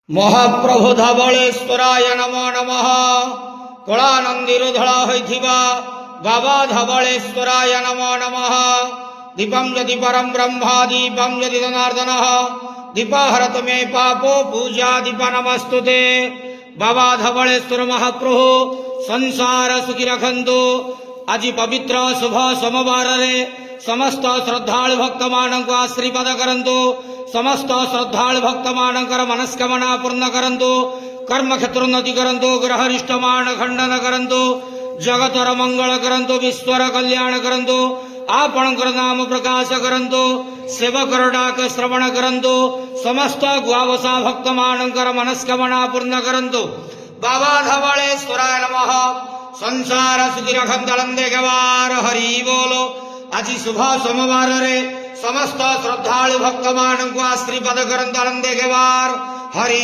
महाप्रभु धवलेश्वराय नमो नमः। कलानंदीरु धड़ा होइथिबा बाबा धवलेश्वराय नमो नमः। दीपं यदि परम ब्रह्मा दीपं यदि जनार्दनः दीपहरत मे पापो पूजा दीप नमस्तुते। बाबा धवलेश्वर महाप्रभु संसार सुखी रखंतु। आज पवित्र शुभ सोमवार रे समस्त श्रद्धालु भक्त मानक आशीर्वाद करंतु। समस्त श्रद्धालु भक्त मानकर मनस्कामना पूर्ण करंतु। कर्म क्षेत्र उन्नति करंतु। ग्रहरिष्ट मान खंडन करंतु। जगतर मंगल करंतु। विश्वर कल्याण करंतु। आपणकर नाम प्रकाश करंतु। सेवकर डाक श्रवण करंतु। समस्त ग्वावसा भक्त मानकर मनस्कामना पूर्ण करंतु। बाबा धवलेश्वराय नमः। संसार सुखी रखंतलंदे गवार हरि बोलो। आज शुभ सोमवार रे समस्त श्रद्धालु भक्त मानक आशीर्वाद करंतलंदे गवार हरि।